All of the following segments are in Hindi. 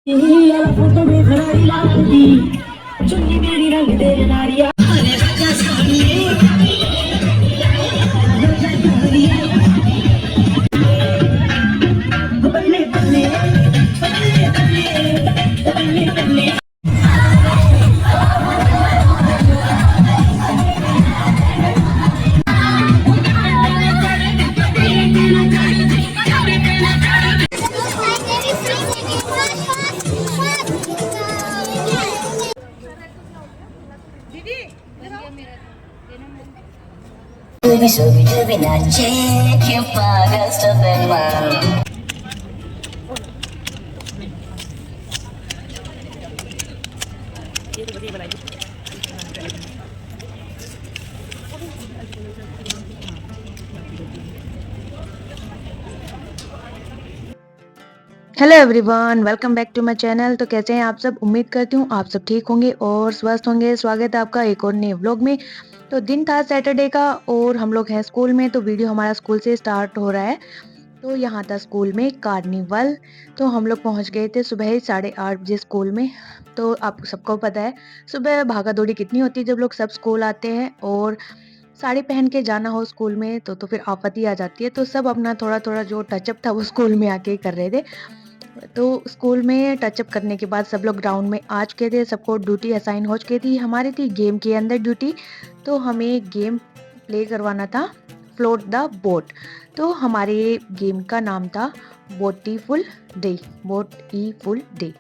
फोटो में खरारी लाती चुन्नी मेरी रंग दे नारिया बल्ले बल्ले बल्ले बल्ले बल्ले बल्ले hello everyone, welcome back to my channel. तो कैसे हैं आप सब? उम्मीद करती हूँ आप सब ठीक होंगे और स्वस्थ होंगे। स्वागत है आपका एक और नए व्लॉग में। तो दिन था सैटरडे का और हम लोग हैं स्कूल में। तो वीडियो हमारा स्कूल से स्टार्ट हो रहा है। तो यहाँ था स्कूल में कार्निवल। तो हम लोग पहुँच गए थे सुबह ही 8:30 बजे स्कूल में। तो आप सबको पता है सुबह भागा दौड़ी कितनी होती है जब लोग सब स्कूल आते हैं, और साड़ी पहन के जाना हो स्कूल में तो फिर आफत ही आ जाती है। तो सब अपना थोड़ा थोड़ा जो टचअप था वो स्कूल में आके ही कर रहे थे। तो स्कूल में टचअप करने के बाद सब लोग ग्राउंड में आ चुके थे। सबको ड्यूटी असाइन हो चुकी थी। हमारी थी गेम के अंदर ड्यूटी। तो हमें गेम प्ले करवाना था, फ्लोट द बोट। तो हमारे गेम का नाम था बोटीफुल डे, बोट ई फुल डे।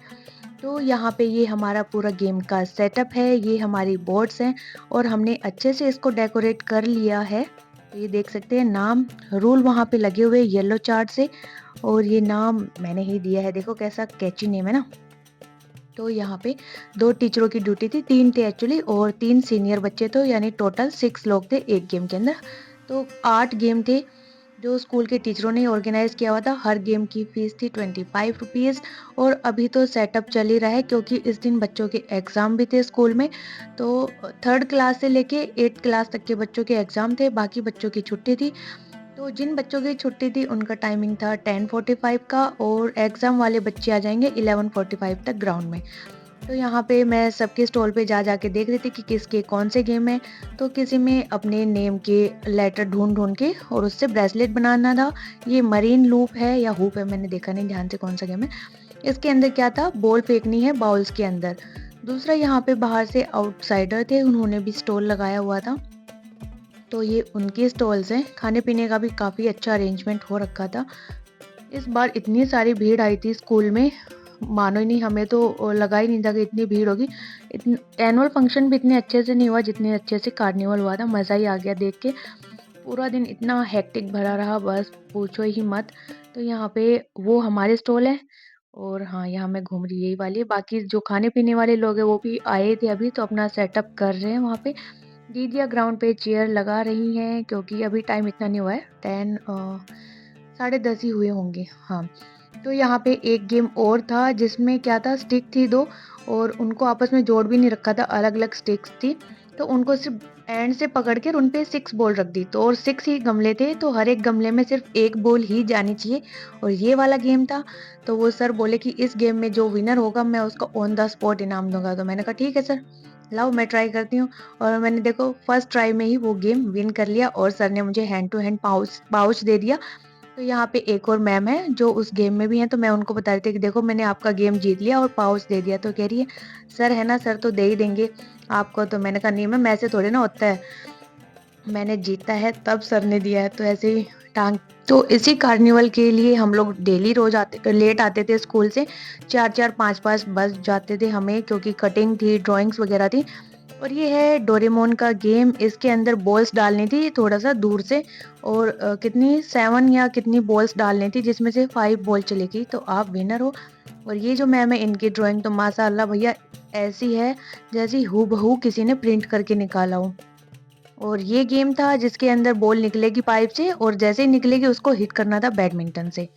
तो यहाँ पे ये हमारा पूरा गेम का सेटअप है, ये हमारी बोर्ड्स हैं और हमने अच्छे से इसको डेकोरेट कर लिया है। तो ये देख सकते हैं नाम रूल वहाँ पे लगे हुए येलो चार्ट से, और ये नाम मैंने ही दिया है। देखो कैसा कैची नेम है ना। तो यहाँ पे 2 टीचरों की ड्यूटी थी, 3 थे एक्चुअली, और 3 सीनियर बच्चे थे, यानी टोटल 6 लोग थे एक गेम के अंदर। तो 8 गेम थे जो स्कूल के टीचरों ने ऑर्गेनाइज किया हुआ था। हर गेम की फीस थी 25 रुपीज़। और अभी तो सेटअप चल ही रहा है क्योंकि इस दिन बच्चों के एग्ज़ाम भी थे स्कूल में। तो 3rd क्लास से लेके 8th क्लास तक के बच्चों के एग्ज़ाम थे, बाकी बच्चों की छुट्टी थी। तो जिन बच्चों की छुट्टी थी उनका टाइमिंग था 10:45 का, और एग्ज़ाम वाले बच्चे आ जाएंगे 11:45 तक ग्राउंड में। तो यहाँ पे मैं सबके स्टॉल पे जा के देख रही थी कि किसके कौन से गेम है। तो किसी में अपने नेम के लेटर ढूंढ के और उससे ब्रेसलेट बनाना था। ये मरीन लूप है या हुप है, मैंने देखा नहीं ध्यान से कौन सा गेम है। इसके अंदर क्या था, बॉल फेंकनी है बाउल्स के अंदर। दूसरा यहाँ पे बाहर से आउटसाइडर थे, उन्होंने भी स्टॉल लगाया हुआ था। तो ये उनके स्टॉल्स हैं। खाने पीने का भी काफ़ी अच्छा अरेंजमेंट हो रखा था। इस बार इतनी सारी भीड़ आई थी स्कूल में, मानो ही नहीं, हमें तो लगा ही नहीं था कि इतनी भीड़ होगी। एनुअल फंक्शन भी इतने अच्छे से नहीं हुआ जितने अच्छे से कार्निवल हुआ था। मज़ा ही आ गया देख के। पूरा दिन इतना हेक्टिक भरा रहा, बस पूछो ही मत। तो यहाँ पे वो हमारे स्टॉल है, और हाँ यहाँ मैं घूम रही यही वाली है। बाकी जो खाने पीने वाले लोग हैं वो भी आए थे अभी, तो अपना सेटअप कर रहे हैं वहाँ पे। दीदियाँ ग्राउंड पे चेयर लगा रही हैं क्योंकि अभी टाइम इतना नहीं हुआ है, 10 10:30 ही हुए होंगे। हाँ, तो यहाँ पे एक गेम और था जिसमें क्या था, स्टिक थी 2, और उनको आपस में जोड़ भी नहीं रखा था, अलग अलग स्टिक्स थी। तो उनको सिर्फ एंड से पकड़ के उन पे 6 बॉल रख दी। तो और 6 ही गमले थे, तो हर एक गमले में सिर्फ एक बॉल ही जानी चाहिए, और ये वाला गेम था। तो वो सर बोले कि इस गेम में जो विनर होगा मैं उसको ऑन द स्पॉट इनाम दूंगा। तो मैंने कहा ठीक है सर, लाओ मैं ट्राई करती हूँ। और मैंने देखो फर्स्ट ट्राई में ही वो गेम विन कर लिया, और सर ने मुझे हैंड टू हैंड पाउच दे दिया। तो यहाँ पे एक और मैम है जो उस गेम में भी हैं, तो मैं उनको बता रही थी कि देखो मैंने आपका गेम जीत लिया और पाउच दे दिया। तो कह रही है सर है ना, सर तो दे ही देंगे आपको। तो मैंने कहा नहीं मैम, ऐसे थोड़ी ना होता है, मैंने जीता है तब सर ने दिया है। तो ऐसे ही टांग। तो इसी कार्निवल के लिए हम लोग डेली रोज लेट आते थे स्कूल से। 4 4 5 5 बज जाते थे हमें, क्योंकि कटिंग थी, ड्राइंग्स वगैरह थी। और ये है डोरेमोन का गेम। इसके अंदर बॉल्स डालनी थी थोड़ा सा दूर से, और कितनी 7 या कितनी बॉल्स डालनी थी, जिसमें से 5 बॉल चलेगी तो आप विनर हो। और ये जो मैम है इनकी ड्राइंग तो माशाल्लाह भैया ऐसी है जैसी हूबहू किसी ने प्रिंट करके निकाला हो। और ये गेम था जिसके अंदर बॉल निकलेगी पाइप से, और जैसे ही निकलेगी उसको हिट करना था बैडमिंटन से।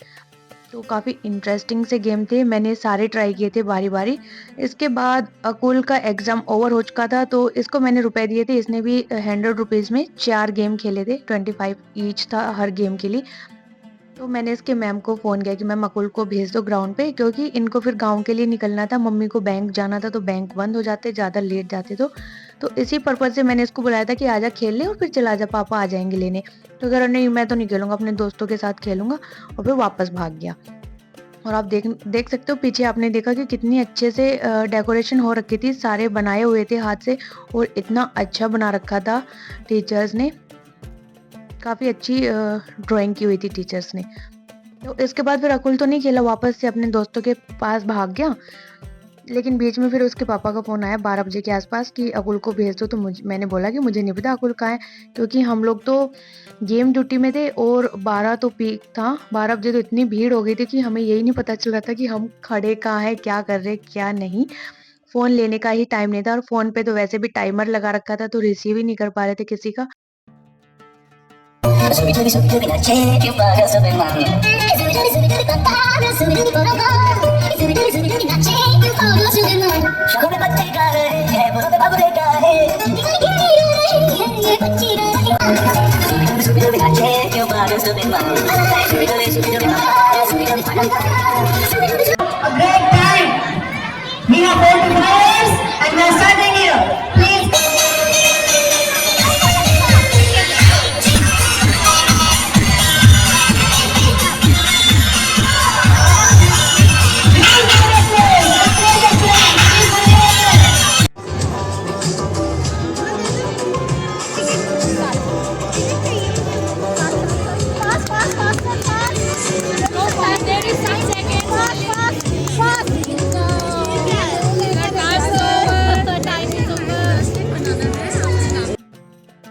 तो काफ़ी इंटरेस्टिंग से गेम थे, मैंने सारे ट्राई किए थे बारी बारी। इसके बाद अकुल का एग्ज़ाम ओवर हो चुका था, तो इसको मैंने रुपए दिए थे। इसने भी 100 रुपीज़ में 4 गेम खेले थे, 25 ईच था हर गेम के लिए। तो मैंने इसके मैम को फ़ोन किया कि मैम अकुल को भेज दो ग्राउंड पे, क्योंकि इनको फिर गाँव के लिए निकलना था, मम्मी को बैंक जाना था, तो बैंक बंद हो जाते, ज़्यादा लेट जाते तो इसी पर्पज़ से मैंने इसको बुलाया था कि आजा खेल ले और फिर चला जा, पापा आ जाएँगे लेने। तो कह रहा नहीं मैं तो नहीं खेलूँगा, अपने दोस्तों के साथ खेलूँगा, और फिर वापस भाग गया। और आप देख सकते हो पीछे, आपने देखा कि कितनी अच्छे से डेकोरेशन हो रखी थी, सारे बनाए हुए थे हाथ से, और इतना अच्छा बना रखा था टीचर्स ने, काफ़ी अच्छी ड्राइंग की हुई थी टीचर्स ने। तो इसके बाद फिर अकुल तो नहीं खेला, वापस से अपने दोस्तों के पास भाग गया। लेकिन बीच में फिर उसके पापा का फ़ोन आया 12 बजे के आसपास कि अकुल को भेज दो, तो मैंने बोला कि मुझे नहीं पता अकुल कहाँ है, क्योंकि हम लोग तो गेम ड्यूटी में थे और 12 तो पीक था, 12 बजे तो इतनी भीड़ हो गई थी कि हमें यही नहीं पता चल रहा था कि हम खड़े कहाँ हैं, क्या कर रहे हैं, क्या नहीं। फ़ोन लेने का ही टाइम नहीं था, और फ़ोन पे तो वैसे भी टाइमर लगा रखा था, तो रिसीव ही नहीं कर पा रहे थे किसी का। A great time. We have 4 players and we are starting here. Please.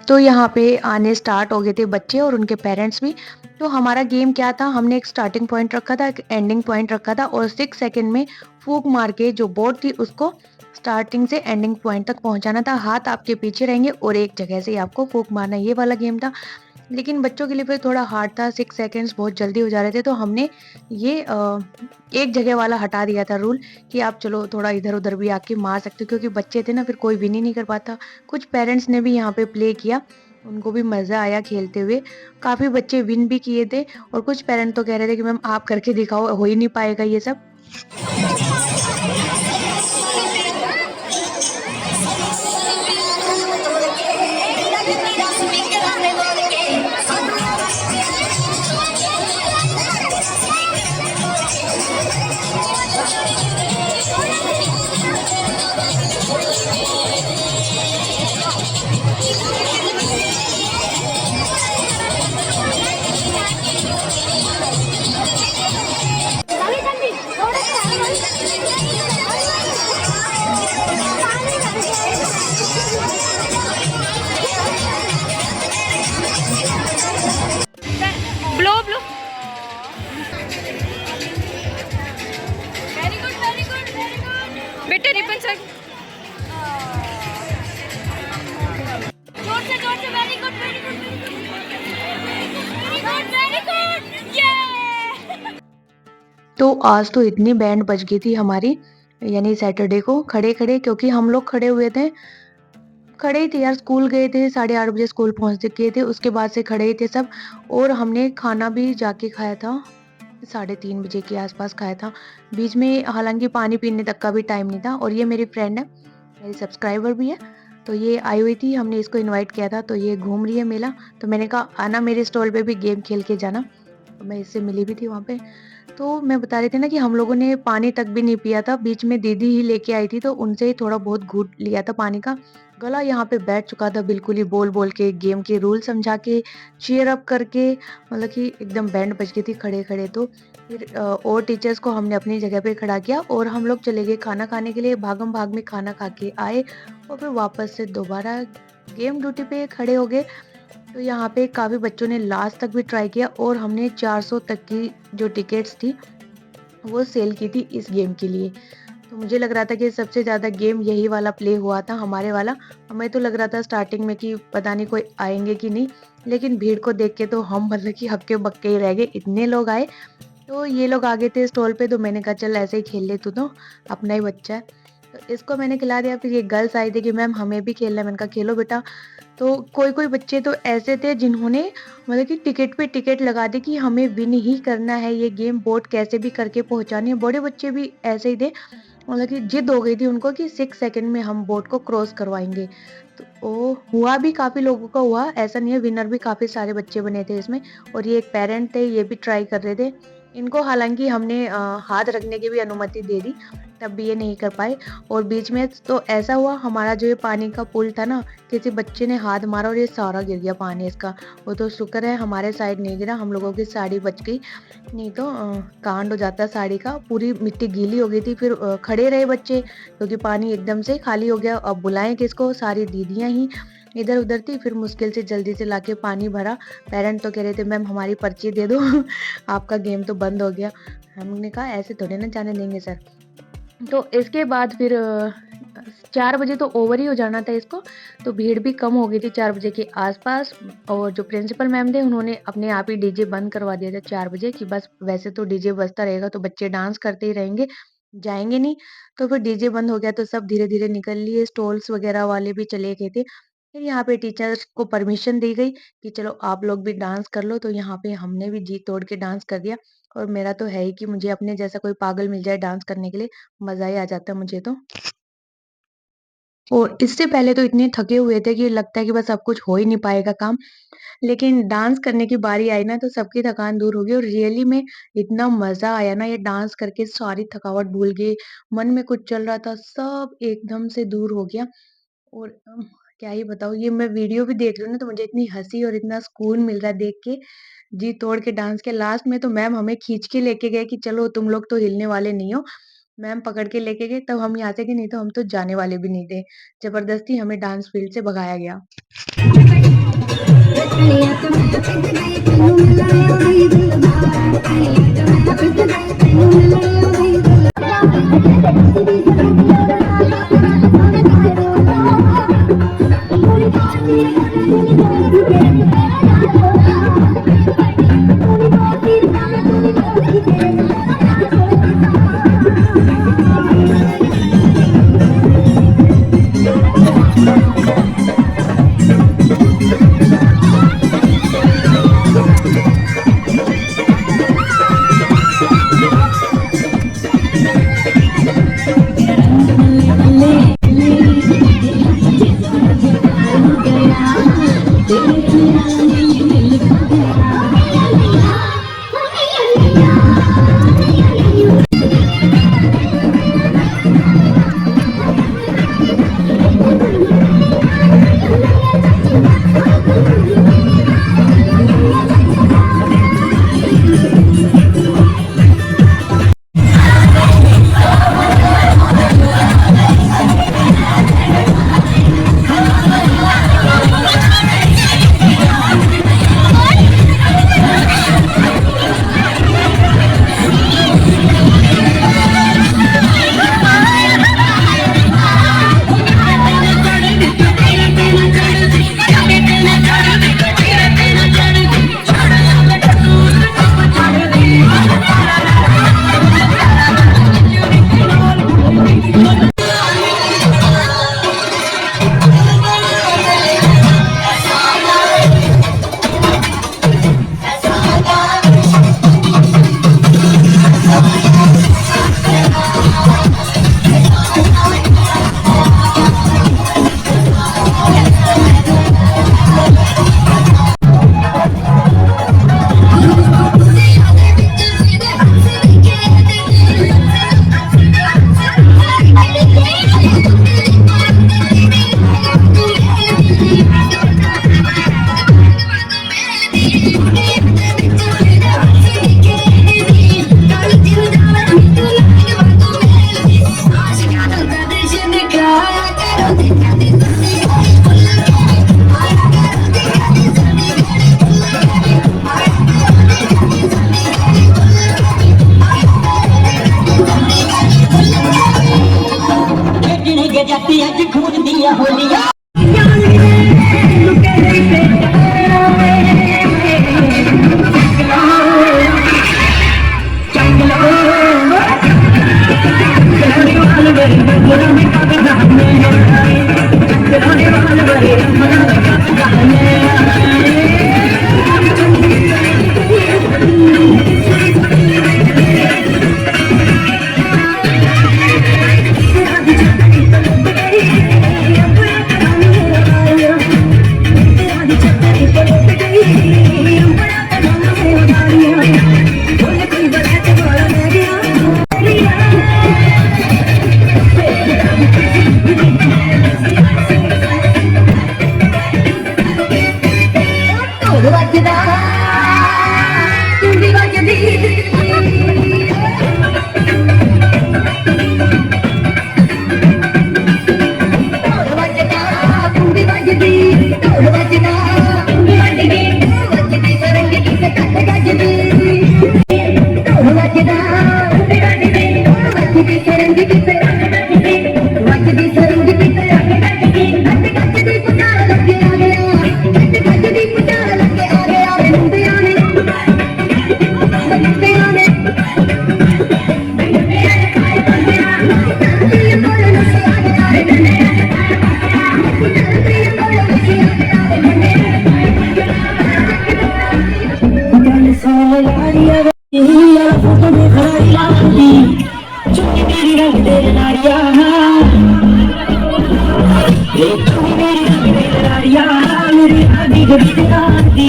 तो यहाँ पे आने स्टार्ट हो गए थे बच्चे और उनके पेरेंट्स भी। तो हमारा गेम क्या था, हमने एक स्टार्टिंग पॉइंट रखा था, एक एंडिंग पॉइंट रखा था, और 6 सेकंड में फूक मार के जो बोर्ड थी उसको स्टार्टिंग से एंडिंग पॉइंट तक पहुंचाना था। हाथ आपके पीछे रहेंगे और एक जगह से ही आपको फूक मारना, ये वाला गेम था। लेकिन बच्चों के लिए फिर थोड़ा हार्ड था, 6 सेकंड्स बहुत जल्दी हो जा रहे थे, तो हमने ये एक जगह वाला हटा दिया था रूल कि आप चलो थोड़ा इधर-उधर भी आके मार सकते हो, क्योंकि बच्चे थे ना, फिर कोई विन ही नहीं कर पाता। कुछ पेरेंट्स ने भी यहाँ पे प्ले किया, उनको भी मज़ा आया खेलते हुए। काफ़ी बच्चे विन भी किए थे, और कुछ पेरेंट तो कह रहे थे कि मैम आप करके दिखाओ, हो ही नहीं पाएगा ये सब। Blow blow very good very good very good बेटे रिबन सर जोर से very good very good very good ये। तो आज तो इतनी बैंड बज गई थी हमारी, यानी सैटरडे को खड़े-खड़े, क्योंकि हम लोग खड़े हुए थे, खड़े ही थे यार, स्कूल गए थे, 8:30 बजे स्कूल पहुँच गए थे, उसके बाद से खड़े ही थे सब। और हमने खाना भी जाके खाया था, 3:30 बजे के आसपास खाया था। बीच में हालाँकि पानी पीने तक का भी टाइम नहीं था। और ये मेरी फ्रेंड है, मेरी सब्सक्राइबर भी है, तो ये आई हुई थी, हमने इसको इनवाइट किया था, तो ये घूम रही है मेला। तो मैंने कहा आना मेरे स्टॉल पे भी गेम खेल के जाना, तो मैं इससे मिली भी थी वहाँ पे। तो मैं बता रही थी ना कि हम लोगों ने पानी तक भी नहीं पिया था, बीच में दीदी ही लेके आई थी, तो उनसे ही थोड़ा बहुत घूँट लिया था पानी का। गला यहाँ पे बैठ चुका था बिल्कुल ही, बोल-बोल के, गेम के रूल समझा के, चीयर अप करके, मतलब कि एकदम बैंड बज गई थी खड़े-खड़े। तो फिर और टीचर्स को हमने अपनी जगह पे खड़ा किया और हम लोग चले गए खाना खाने के लिए। भागम-भाग में खाना खा के आए और फिर वापस से दोबारा गेम ड्यूटी पे खड़े हो गए। तो यहाँ पे काफ़ी बच्चों ने लास्ट तक भी ट्राई किया और हमने 400 तक की जो टिकट्स थी वो सेल की थी इस गेम के लिए। तो मुझे लग रहा था कि सबसे ज़्यादा गेम यही वाला प्ले हुआ था हमारे वाला। हमें तो लग रहा था स्टार्टिंग में कि पता नहीं कोई आएँगे कि नहीं, लेकिन भीड़ को देख के तो हम मतलब कि हक्के-बक्के ही रह गए, इतने लोग आए। तो ये लोग आ गए थे स्टॉल पे, तो मैंने कहा चल ऐसे ही खेल ले तू तो, अपना ही बच्चा है। तो इसको मैंने खिला दिया। फिर ये गर्ल्स आई थी कि मैम हमें भी खेलना है। मैंने कहा खेलो बेटा। तो कोई बच्चे तो ऐसे थे जिन्होंने मतलब कि टिकट पे टिकट लगा दी कि हमें विन ही करना है, ये गेम बोट कैसे भी करके पहुंचानी है। बड़े बच्चे भी ऐसे ही थे, मतलब कि जिद हो गई थी उनको कि 6 सेकंड में हम बोट को क्रॉस करवाएंगे। तो वो हुआ भी, काफी लोगों का हुआ, ऐसा नहीं है, विनर भी काफी सारे बच्चे बने थे इसमें। और ये एक पेरेंट थे, ये भी ट्राई कर रहे थे। इनको हालांकि हमने हाथ रखने की भी अनुमति दे दी, तब भी ये नहीं कर पाए। और बीच में तो ऐसा हुआ, हमारा जो ये पानी का पुल था ना, किसी बच्चे ने हाथ मारा और ये सारा गिर गया पानी इसका। वो तो शुक्र है हमारे साइड नहीं गिरा, हम लोगों की साड़ी बच गई, नहीं तो कांड हो जाता साड़ी का। पूरी मिट्टी गीली हो गई थी। फिर खड़े रहे बच्चे क्योंकि पानी एकदम से खाली हो गया। अब बुलाएं किसको, सारी दीदियां ही इधर उधर थी। फिर मुश्किल से जल्दी से लाके पानी भरा। पेरेंट तो कह रहे थे मैम हमारी पर्ची दे दो आपका गेम तो बंद हो गया। हमने कहा ऐसे थोड़े ना जाने देंगे सर। तो इसके बाद फिर 4 बजे तो ओवर ही हो जाना था इसको, तो भीड़ भी कम हो गई थी 4 बजे के आसपास। और जो प्रिंसिपल मैम थे उन्होंने अपने आप ही डीजे बंद करवा दिया था 4 बजे कि बस वैसे तो डीजे बजता रहेगा तो बच्चे डांस करते ही रहेंगे, जाएंगे नहीं। तो फिर डीजे बंद हो गया तो सब धीरे धीरे निकल लिए, स्टॉल्स वगैरह वाले भी चले गए थे। फिर यहाँ पे टीचर्स को परमिशन दी गई कि चलो आप लोग भी डांस कर लो। तो यहाँ पे हमने भी जी तोड़ के डांस कर दिया। और मेरा तो है ही कि मुझे अपने जैसा कोई पागल मिल जाए डांस करने के लिए, मजा ही आ जाता है मुझे तो। और इससे पहले तो इतने थके हुए थे कि लगता है कि बस अब कुछ हो ही नहीं पाएगा काम। लेकिन डांस करने की बारी आई ना तो सबकी थकान दूर हो गई। और रियली में इतना मजा आया ना, ये डांस करके सारी थकावट भूल गई। मन में कुछ चल रहा था सब एकदम से दूर हो गया। और क्या ही बताऊँ, ये मैं वीडियो भी देख रही हूँ ना तो मुझे इतनी हँसी और इतना सुकून मिल रहा है देख के। जी तोड़ के डांस के लास्ट में तो मैम हमें खींच के लेके गए कि चलो तुम लोग तो हिलने वाले नहीं हो। मैम पकड़ के लेके गए तब हम यहाँ से कि नहीं तो हम तो जाने वाले भी नहीं थे। जबरदस्ती हमें डांस फील्ड से भगाया गया। जाती है खून दिया होलिया चंगलो रंग दे नारिया तू भी मेरी रंग दे नारिया मेरी आधी गली दे आधी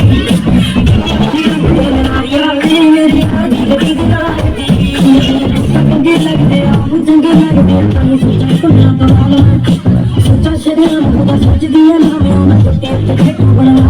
रंग दे नारिया मेरी आधी गली दे आधी चंगे लगदे आ चंगे लगदे ताई सोचा सुना पवाला सोचा शरीर मुदा सोचदी है ना मैं टुटे टुटे बना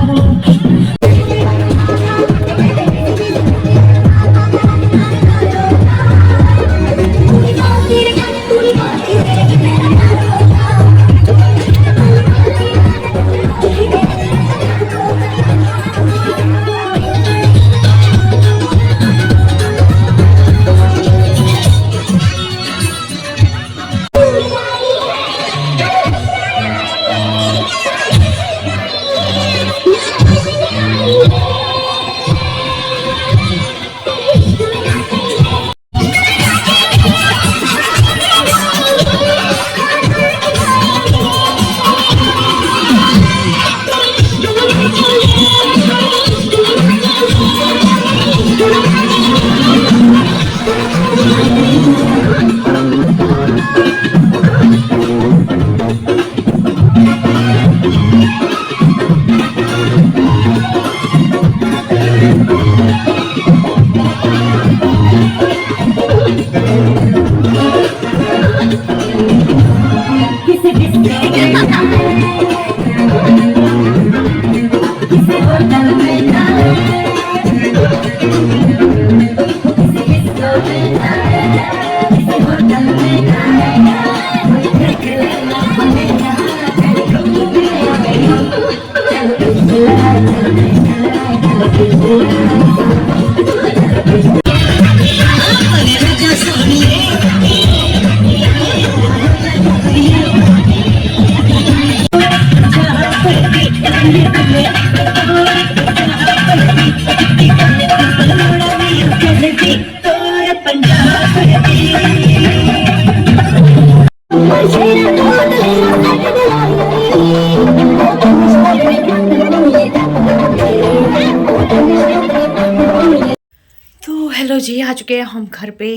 तो हेलो जी, आ चुके हैं हम घर पे।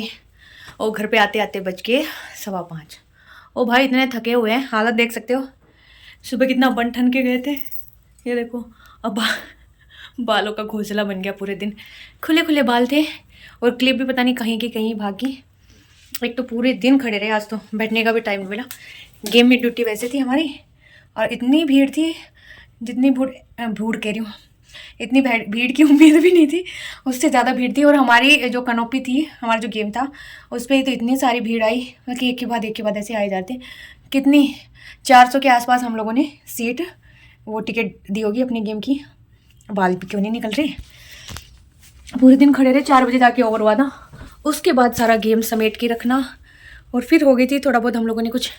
और घर पे आते आते बज के 5:15। ओ भाई इतने थके हुए हैं, हालत देख सकते हो। सुबह कितना बन ठन के गए थे, ये देखो। अब बालों का घोंसला बन गया पूरे दिन। खुले खुले बाल थे और क्लिप भी पता नहीं कहीं की कहीं भागी। एक तो पूरे दिन खड़े रहे, आज तो बैठने का भी टाइम नहीं मिला। गेम में ड्यूटी वैसे थी हमारी, और इतनी भीड़ थी, जितनी भूड़ कह रही हूँ, इतनी भीड़ की उम्मीद भी नहीं थी, उससे ज़्यादा भीड़ थी। और हमारी जो कनोपी थी, हमारा जो गेम था, उस पर तो इतनी सारी भीड़ आई कि एक के बाद ऐसे आए जाते। कितनी 400 के आसपास हम लोगों ने सीट वो टिकट दी होगी अपनी गेम की। बाल भी क्यों नहीं निकल रहे, पूरे दिन खड़े रहे। 4 बजे जाके ओवर हुआ था। उसके बाद सारा गेम समेट के रखना, और फिर हो गई थी थोड़ा बहुत। हम लोगों ने कुछ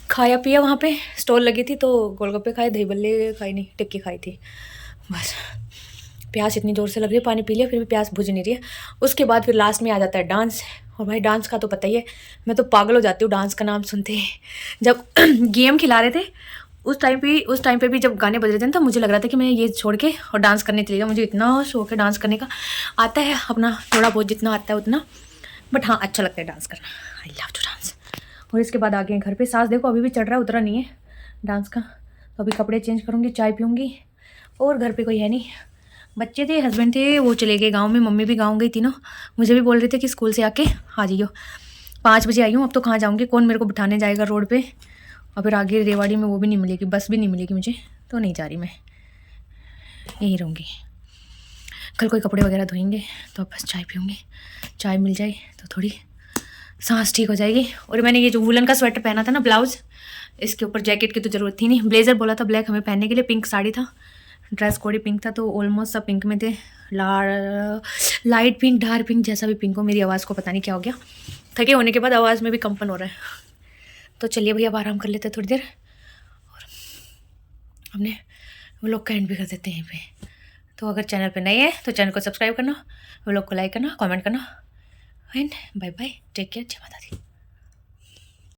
खाया पिया, वहाँ पे स्टॉल लगी थी, तो गोलगप्पे खाए, दही बल्ले खाई नहीं, टिक्की खाई थी बस। प्यास इतनी ज़ोर से लग रही है, पानी पी लिया फिर भी प्यास बुझ नहीं रही है। उसके बाद फिर लास्ट में आ जाता है डांस। और भाई डांस का तो पता ही है, मैं तो पागल हो जाती हूँ डांस का नाम सुनते ही। जब गेम खिला रहे थे उस टाइम पे भी जब गाने बज रहे थे ना, तो मुझे लग रहा था कि मैं ये छोड़ के और डांस करने चली जाऊँ। मुझे इतना शौक है डांस करने का, आता है अपना थोड़ा बहुत, जितना आता है उतना। बट हाँ, अच्छा लगता है डांस करना, आई लव टू डांस। और इसके बाद आ गए घर पे। सांस देखो अभी भी चढ़ रहा है, उतरा नहीं है डांस का। तो अभी कपड़े चेंज करूँगी, चाय पीऊँगी। और घर पे कोई है नहीं, बच्चे थे, हस्बैंड थे, वो चले गए गांव में। मम्मी भी गांव गई थी ना, मुझे भी बोल रहे थे कि स्कूल से आके आ जाइयो। 5 बजे आई हूँ, अब तो कहाँ जाऊँगी, कौन मेरे को बिठाने जाएगा रोड पे। और फिर आगे रेवाड़ी में वो भी नहीं मिलेगी, बस भी नहीं मिलेगी मुझे, तो नहीं जा रही मैं, यहीं रहूँगी। कल कोई कपड़े वगैरह धोएंगे, तो बस चाय पीऊँगी। चाय मिल जाए तो थोड़ी सांस ठीक हो जाएगी। और मैंने ये जो वुलन का स्वेटर पहना था ना, ब्लाउज़, इसके ऊपर जैकेट की तो ज़रूरत थी नहीं। ब्लेज़र बोला था ब्लैक हमें पहनने के लिए, पिंक साड़ी था, ड्रेस कोड ही पिंक था, तो ऑलमोस्ट सब पिंक में थे। लाइट पिंक, डार्क पिंक, जैसा भी पिंक हो। मेरी आवाज़ को पता नहीं क्या हो गया, थके होने के बाद आवाज़ में भी कंपन हो रहा है। तो चलिए भैया, अब आराम कर लेते हैं थोड़ी देर, और हमने व्लॉग का एंड भी कर देते हैं यहीं पे। तो अगर चैनल पे नए हैं तो चैनल को सब्सक्राइब करना, व्लॉग को लाइक करना, कमेंट करना, and bye bye, take care, जय माता दी।